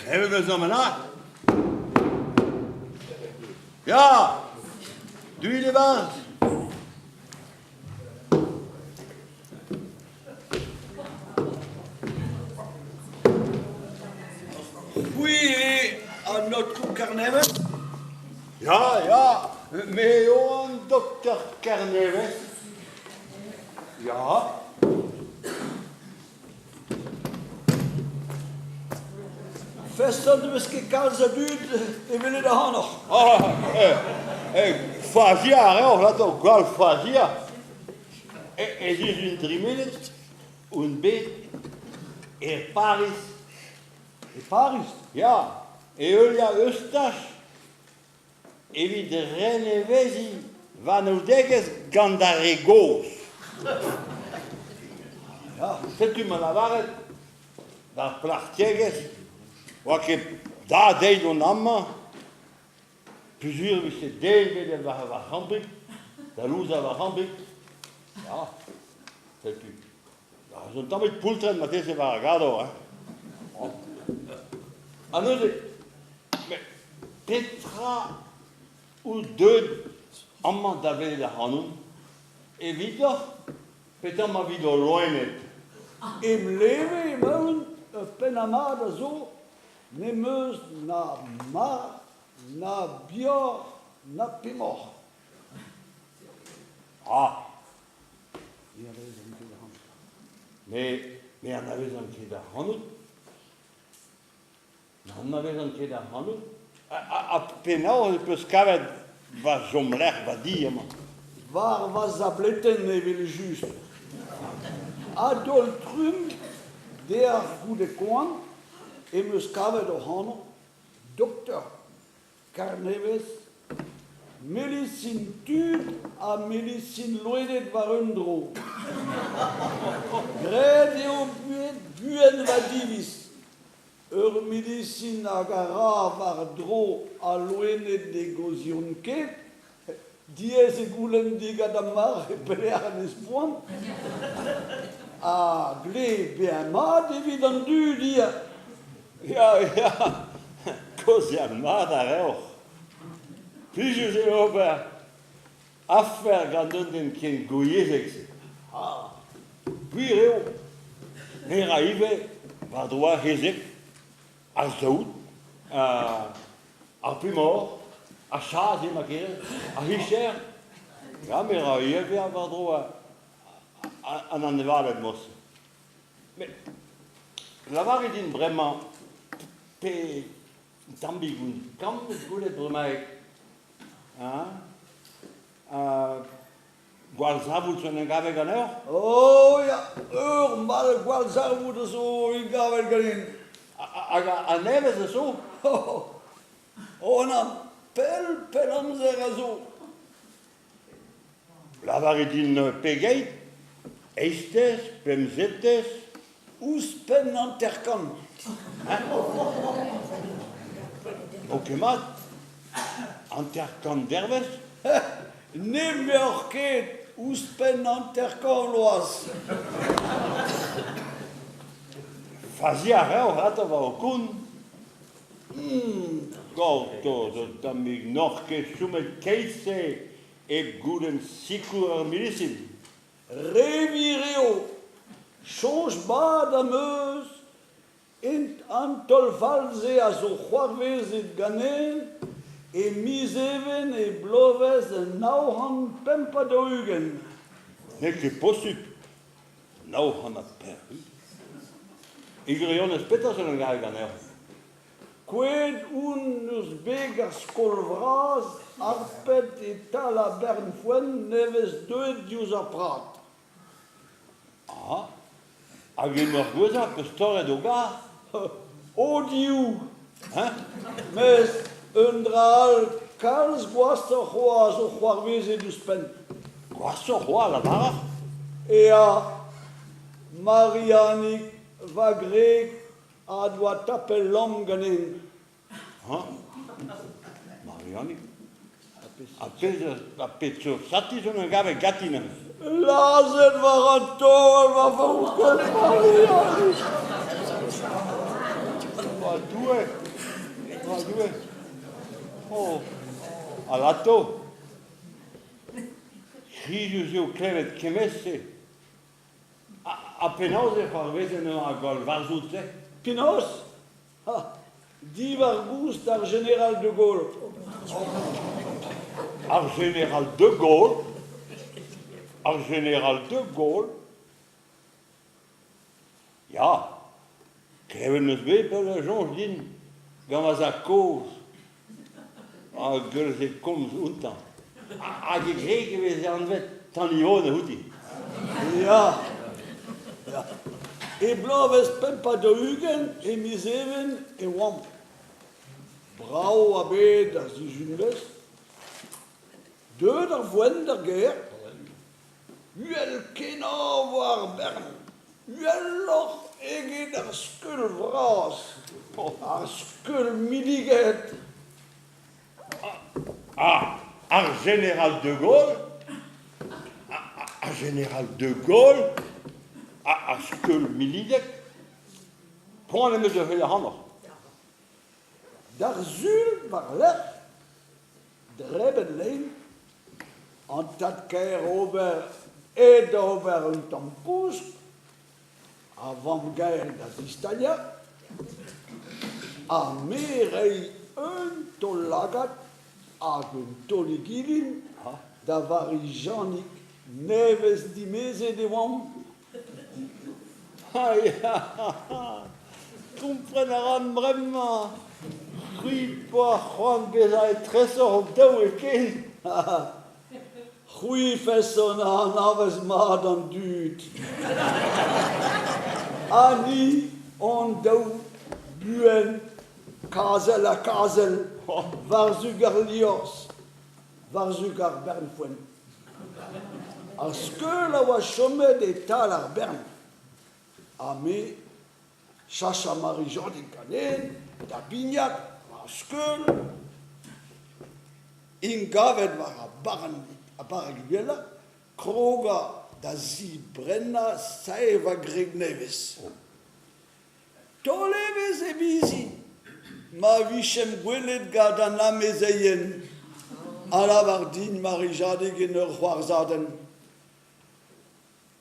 Hebben we zo'n na? Ja, doe je de baas? Oui, à notre carnet. Ja, met Johan dokter Carneves. Ja. Festen de beskikbaar zijn duur, ik wil het daar nog. Fagia, hè, of dat ook wel fagia. Het is een 3 minuten, een beetje, in Paris. In Paris? Ja, Eulia Ustas. En wie de reine wezie van Oudekes Gandaregos. Ja. Zet u me la waarheid, dat plachtiges, wat ik daar deed aan allemaal. Plusieurs wist het deel bij de Wagambik, de Luza Wagambik. Ja, zet u. Ja, zo'n dan met poeltren, maar deze waren gado, hè. En nu zeg Petra ou deux allemaal dat willen gaan doen. En wie toch? Petra maar wie door loinen. Im leven, im leven, Panama, zo, nemeus na mar, na bier, na pimor. Ah, Ja, dat is een keer de hand. mais on avait un pied d'argent. On avait un pied d'argent. À Penau, il peut se caver, va jomler, va dire, man. Waar was dat blitten, ne wil juist? Adolf Trump, der goede kwam, in Muscave de Hanno, dokter Carneves, medicine tuut a medicine loidet varundro. Gredio buen vadivis. Medicine agara vardro a loinet de gozionket, diese gulen diga da mar pelearen is point. Ah, gle bien ma dividend du dia. Ja, cosa amada, auch. Puis je sais, Robert, affaire grandonne den ken goyezek. Ah, Puis reo, arrive, va droit hezek, a zout, a primor, a chaz, ma kere, a hicher. Ja, mais arrive, va droit, an an nevalet mos. Mais, la varidine vraiment, pe, tambigun, kam goulet bremaik, Gualzavul zo'n gave ganeur? oh ja, mal gualzar de zo in gavel ganin. A neve ze zo? Ona pelam zera zo. La varidine pegeit, eistes, pemzetes, Oespen anterkan. ook mat, anterkan derves, Neem weer keet oespen anterkan loas. fazia reo, rata va o kun. Gorto, dan mig nog ke sumet keise, e guden sikur medicine. Revireo. Change ba da meus. Int antol valze a zo c'hoarvez et ganen. E miseven e blovez en nauhan pempa da ugen. Nek je possup, nou han a perru. Igrion peter zo'n gave ganeur. Qued unus begas colvras, arpet et tala bernfuen neves doet dius a prat. Ah, hag en ur goza pestore do gar, O diou, hein? mes un dral kalz gwasser c'hoaz o c'hoarvez et dus pen. Gwasso roi la barra? Ea Marianik va grek a doa tapel lam ganin. Hein? Mariani? A pezzo sati zo'n gave gatinen. Lazet var an tol va faukel Marianik. Pas doué. Oh, à l'atto. Crisus eu clevet chemesse. Appena se farvese no a gol varzutze. Pinos? Ah, divar gust ar général de Gaulle. Ar général de Gaulle. Ar général de Gaulle. Ja, kreven het weer per de jongens din. Gaan we zijn koos. Ah, gullen ze komt unter. Als je gekeken we zijn wet, dan die hoorde hoe die. Ja. Ja. E blaves pempa de Hugen, e miseven, e wamp. Brau abe das die Junves. Deux der voen der guerre. Uel kena war bern. Uel loch ege der skul vras. Ar skul miliget. Ah, un général de Gaulle. Un général de Gaulle. Un skul milidek. Gewoon met de hele handen. Daar zul var lech. Dreben lein. An dat keer over ed over een tampus. Avant guerre das Italia. A merei een tolagat. A een toligilin. Da var i Janik neves di mese de wam. Ah ja, comprenneran vraiment. Ripa, Juan, que zij tressen op douwe kind. Goeie fesson aan aves maar dan duurt. Ani on dou buen kazel a kazel varzugar lios varzugar bernfuen. Als que wa chome de tal ar bern. Ame chacha Marie Jordi Canen da Bignac als que in gavet war a baragbiela kroga da zi brenna saeva gregneves. Toleves e bizi ma vichem gwelet gadana mezeyen ala vardin Marie-Jade gener Huarzaden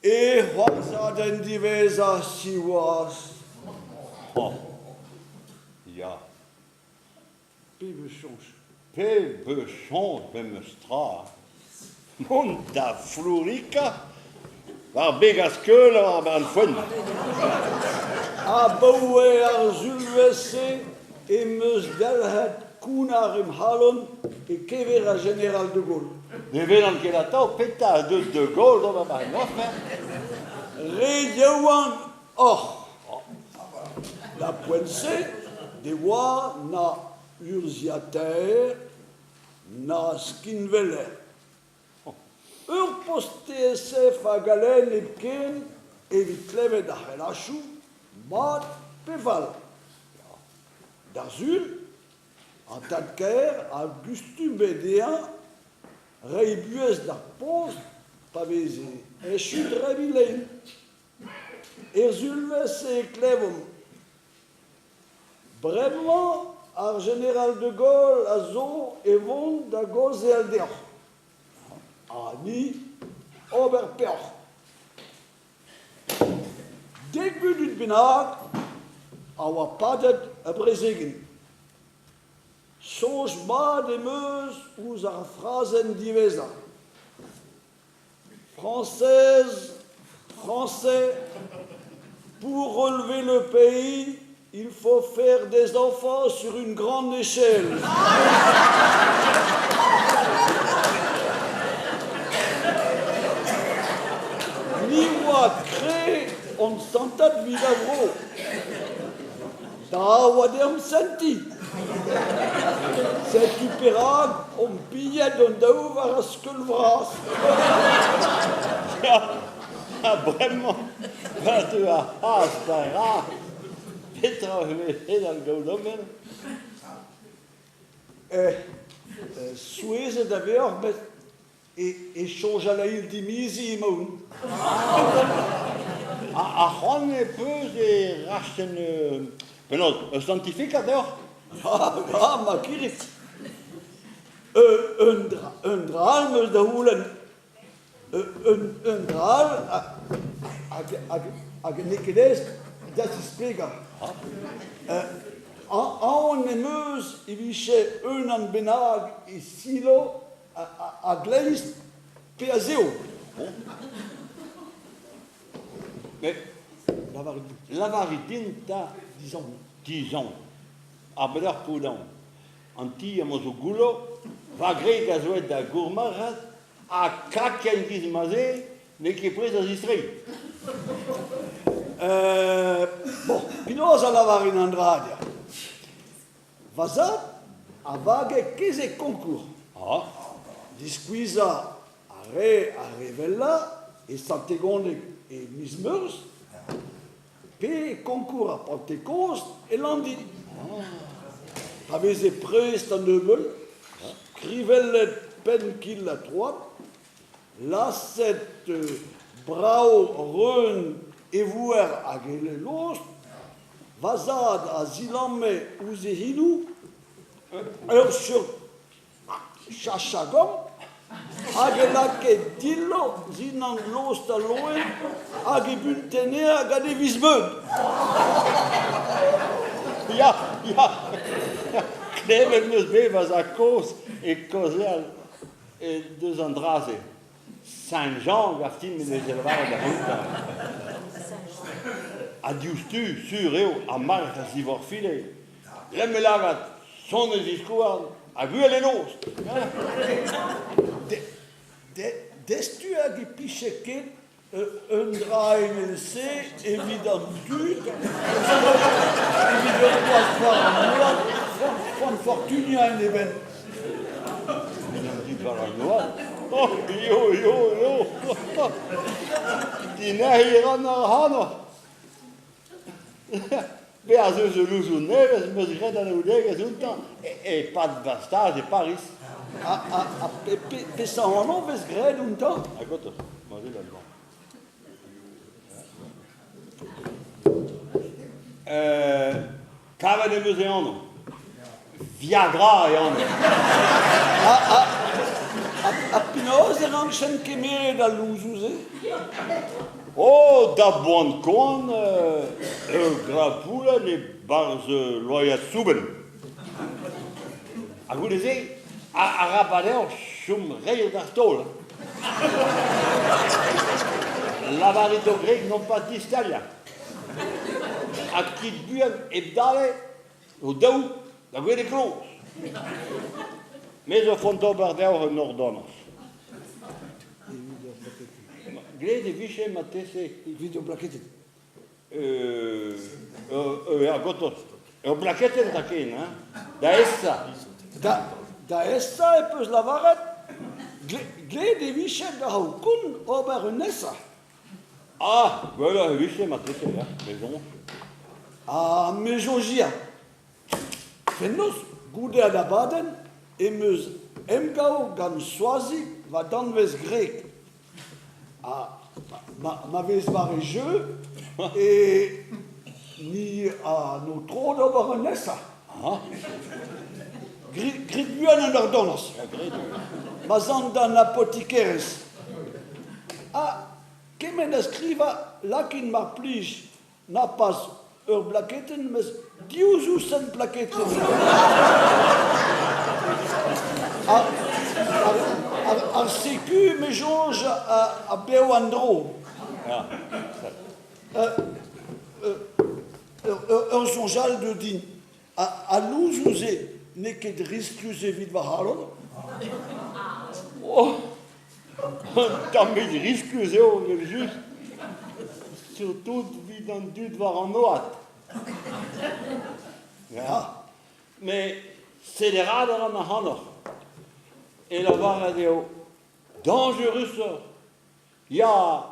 e Huarzaden divesa siwas. Oh, ja. Bibelchons. Pebechons bemestra. Monta florica. Waar begas keulen waar ben fun. A bouwe ar zulvese e meus delhet kounar im halon e kever a général de Gaulle. We willen que la tau peta de Gaulle dans ma nof. Re diaouan or. La poense de oa na urziater na skinveler. Ur post TSF a galen epken evit klevet ar relachou mat peval. D'Arzul, en tadker, Augustum Bédéen, reibuez d'ar post, paveze, echut revilein. Erzulves e klevum. Brevement, ar général de Gaulle a zo e vont da goz e aldeoch. Ani, oberpeoch. Dek budut benag, a oa padet a brezegen. Sonj ma de meus ouz ar phrasen diveza. Française, Français, pour relever le pays, il faut faire des enfants sur une grande échelle. Ni oa kre on santat vidavro. Da oa dem senti. C'est tu perag on pillet don daou var a skul vras. Ah, vraiment. Wat tu a haast bij raar. Petra, we dan go dan ben. Soueze d'avoir et change à la île d'Imisi imon. A gewoon peu de rachten Penos, een scientifique toch? Ja, maar Kirit. Een draal moet de hoelen. Een draal. Als je niet leest, dat is spreken. Aan de meus, je een aan benag, is silo, a gleist, peazeo. Mais la varidine, t'as 10 ans. 10 ans. Abedar Poudan. Anti, amozo gulo, va greg a zoet da gourmarat, a kaken gizmaze, ne ke prez a zistrei. Bon, pinosa lavar in Andradia. Vazat, a vage keze concours. Ah, Disquisa a revella e santegonde e mismeurs. Pe concours a Pentecost e landi. Avese prest an neubel, krivellet pen kil a troat, lasset brau reun e vouer a gele lost, vazad a zilamme ouze hinou, sur chachagom, hag elake dillo, zinan lost a loen, hag e bultene hag a de visbeud. ja. Kneven meus bevas a kos e kozel e deus an draze. Saint-Jean gartin me deus elvar da hunta. A diustu, sur eo, a march a zivor file. Lemme lagat, son eus iskouarn, a guel e nost. Destu hag e picheket un drain en se, evident dut, evident pas van fortunia en even. Dit var an noa. Oh, yo. Di nahir an ar hanno. Be a zeus e louzou neves, meus gred an eudegez untan, e pat bastaz e Paris. Pesa an an vez gred un tan. A gotor, ma zel alban. Kavet e meus e anno. Viagra e anno. A pinoz er an chen kemere da louzouze. Oh, da bon kon, grapoula ne barz loyat souben. A gouleze, a rapadeur chum reir d'ar tol. Lavarito greg non pas distalia. A kit buan ebdale, o daou, da gwede kloz. Mez o fonto bardeur en ordonos. Glede viche matese Video plaketet. a gotor. O plaketen taken, hein? Da essa. Da esta e peus lavaret, glede vichet da hau kun ober un essa. Ah, voilà, viche matese, ja, maison. A mejogia. Fennos, goude a da baden, e meus emgao gant soazik va danvez grek. Ma vez var e jeu, e ni a no tro d'ober un essa. Ah, Grit buan an ur donos. Ma zan d'an apothikeres. Kemen a skriva lakin mar plij na pas ur blaketen, mes diouzous en plaketen. Ar seku me jonge a beo an dro. ja. Ur zonjal de din. A louzouze ne ket riskouze vid va halon. Oh, dan met riskeus eo, mais just. Surtout vid an dud war an noat. Ja. Mais c'est les radar an a hannoch. Et la var eo dangerusser. Ja,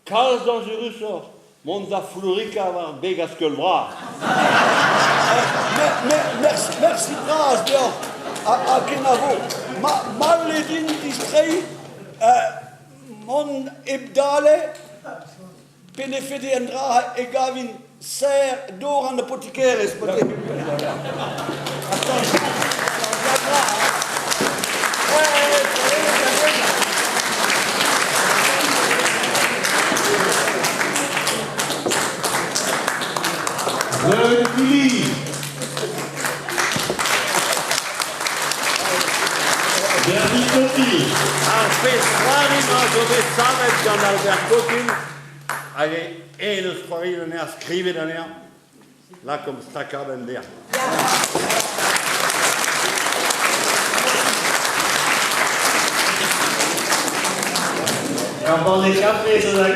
kalz dangerusser. Mont da florika war begaskeul bra. Merci bras, Björn. A Kenavo. Maledin distrei, mon ebdale, penefede en dragen e gavin ser door aan de apothecaris. De Billy. Bernie Coty. A februari ma dove savet Gian Albert Cotin alle ene sparire ne a scrive da ne la com staccava in der. Kan van de grap lezen dat